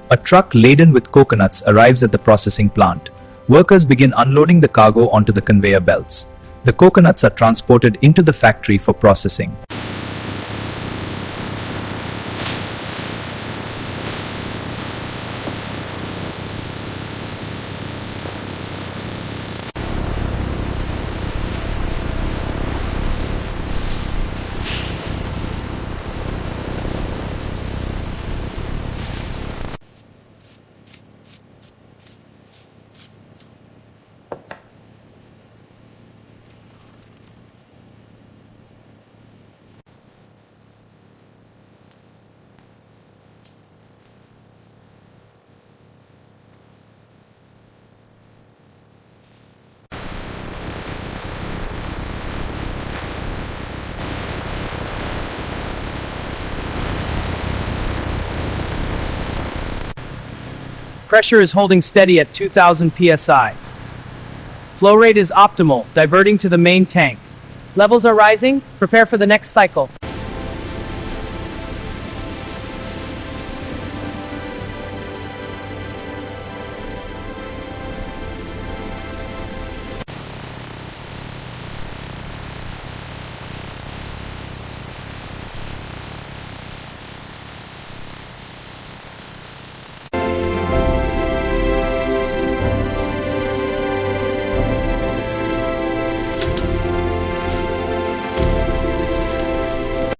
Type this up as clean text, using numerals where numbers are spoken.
A truck laden with coconuts arrives at the processing plant. Workers begin unloading the cargo onto the conveyor belts. The coconuts are transported into the factory for processing. Pressure is holding steady at 2000 psi. Flow rate is optimal, diverting to the main tank. Levels are rising. Prepare for the next cycle.